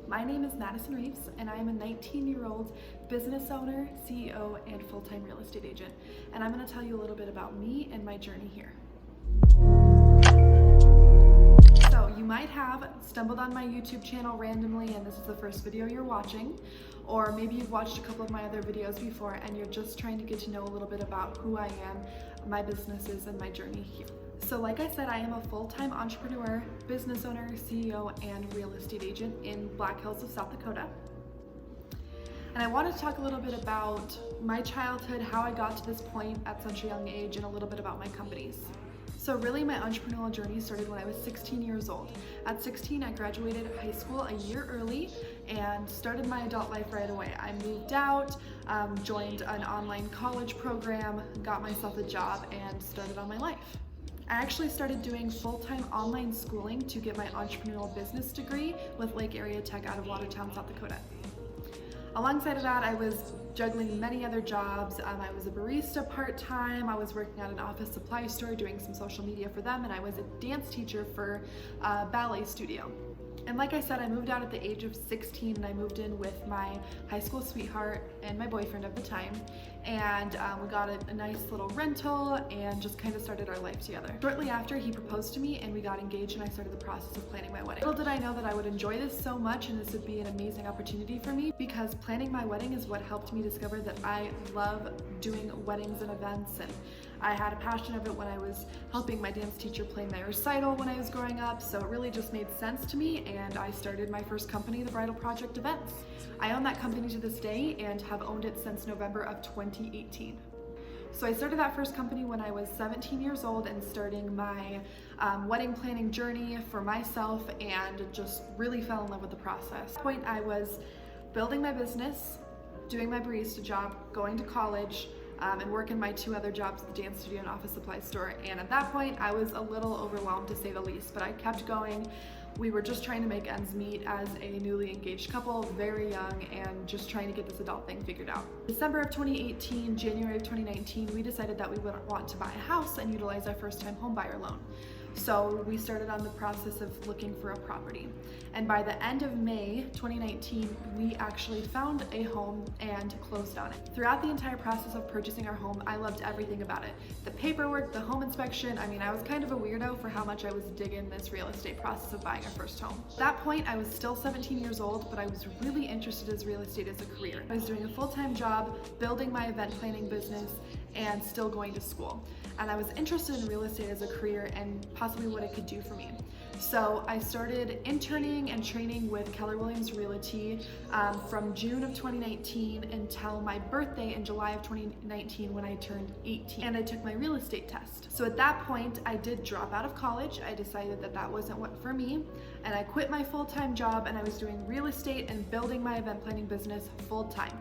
My name is Madison Reeves, and I am a 19-year-old business owner, CEO, and full-time real estate agent. And I'm going to tell you a little bit about me and my journey here. So you might have stumbled on my YouTube channel randomly and this is the first video you're watching, or maybe you've watched a couple of my other videos before and you're just trying to get to know a little bit about who I am, my businesses, and my journey here. So like I said, I am a full-time entrepreneur, business owner, CEO, and real estate agent in Black Hills of South Dakota. And I wanted to talk a little bit about my childhood, how I got to this point at such a young age, and a little bit about my companies. So really my entrepreneurial journey started when I was 16 years old. At 16, I graduated high school a year early and started my adult life right away. I moved out, joined an online college program, got myself a job, and started on my life. I actually started doing full-time online schooling to get my entrepreneurial business degree with Lake Area Tech out of Watertown, South Dakota. Alongside of that, I was juggling many other jobs. I was a barista part-time, I was working at an office supply store doing some social media for them, and I was a dance teacher for a ballet studio. And like I said, I moved out at the age of 16 and I moved in with my high school sweetheart and my boyfriend at the time. And we got a nice little rental and just kind of started our life together. Shortly after, he proposed to me and we got engaged and I started the process of planning my wedding. Little did I know that I would enjoy this so much and this would be an amazing opportunity for me, because planning my wedding is what helped me discover that I love doing weddings and events, and I had a passion of it when I was helping my dance teacher play my recital when I was growing up, so it really just made sense to me, and I started my first company, the Bridal Project events. I own that company to this day and have owned it since November of 2018. So I started that first company when I was 17 years old and starting my wedding planning journey for myself, and just really fell in love with the process. At that point, I was building my business, doing my barista job, going to college, and working my two other jobs at the dance studio and office supply store. And at that point, I was a little overwhelmed, to say the least, but I kept going. We were just trying to make ends meet as a newly engaged couple, very young, and just trying to get this adult thing figured out. December of 2018, January of 2019, we decided that we would want to buy a house and utilize our first-time home buyer loan. So we started on the process of looking for a property. And by the end of May 2019, we actually found a home and closed on it. Throughout the entire process of purchasing our home, I loved everything about it. The paperwork, the home inspection. I mean, I was kind of a weirdo for how much I was digging this real estate process of buying our first home. At that point, I was still 17 years old, but I was really interested in real estate as a career. I was doing a full-time job, building my event planning business, and still going to school. And I was interested in real estate as a career and possibly what it could do for me. So I started interning and training with Keller Realty from June of 2019 until my birthday in July of 2019 when I turned 18, and I took my real estate test. So at that point, I did drop out of college. I decided that that wasn't what for me, and I quit my full-time job, and I was doing real estate and building my event planning business full-time.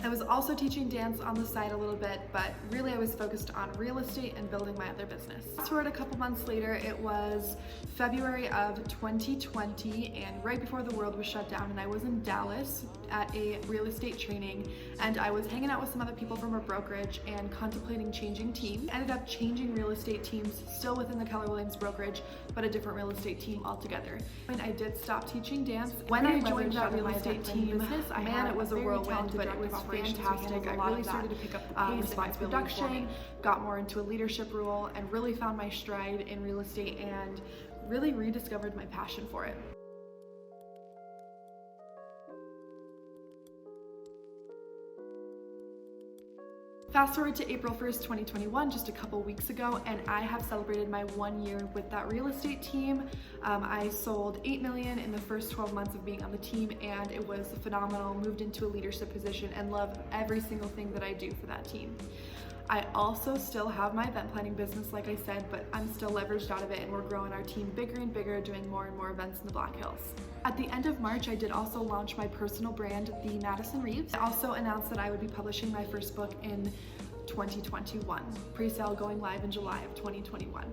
I was also teaching dance on the side a little bit, but really I was focused on real estate and building my other business. Fast forward a couple months later, it was February of 2020, and right before the world was shut down, and I was in Dallas at a real estate training, and I was hanging out with some other people from a brokerage and contemplating changing teams. Ended up changing real estate teams, still within the Keller Williams brokerage, but a different real estate team altogether. When I did stop teaching dance, when I joined that real estate team, man, it was a whirlwind, but it was fantastic. I really started to pick up the pace in my production, got more into a leadership role, and really found my stride in real estate and really rediscovered my passion for it. Fast forward to April 1st, 2021, just a couple weeks ago, and I have celebrated my 1 year with that real estate team. I sold $8 million in the first 12 months of being on the team, and it was phenomenal. Moved into a leadership position and love every single thing that I do for that team. I also still have my event planning business, like I said, but I'm still leveraged out of it, and we're growing our team bigger and bigger, doing more and more events in the Black Hills. At the end of March, I did also launch my personal brand, the Madison Reeves. I also announced that I would be publishing my first book in 2021, pre-sale going live in July of 2021.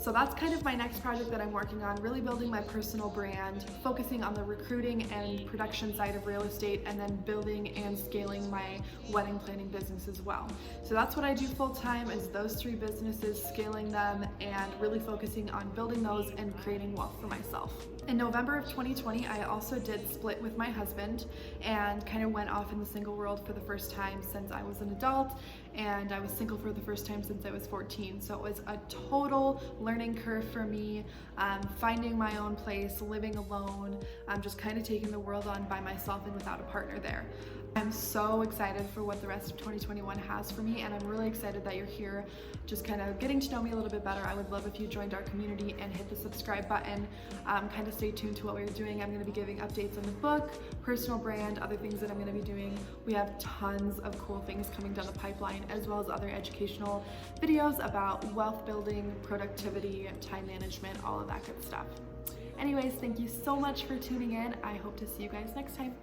So that's kind of my next project that I'm working on, really building my personal brand, focusing on the recruiting and production side of real estate, and then building and scaling my wedding planning business as well. So that's what I do full time, is those three businesses, scaling them, and really focusing on building those and creating wealth for myself. In November of 2020, I also did split with my husband and kind of went off in the single world for the first time since I was an adult, and I was single for the first time since I was 14. So it was a total learning curve for me, finding my own place, living alone, just kind of taking the world on by myself and without a partner there. I'm so excited for what the rest of 2021 has for me, and I'm really excited that you're here just kind of getting to know me a little bit better. I would love if you joined our community and hit the subscribe button. Kind of stay tuned to what we're doing. I'm going to be giving updates on the book, personal brand, other things that I'm going to be doing. We have tons of cool things coming down the pipeline, as well as other educational videos about wealth building, productivity, time management, all of that good stuff. Anyways, thank you so much for tuning in. I hope to see you guys next time.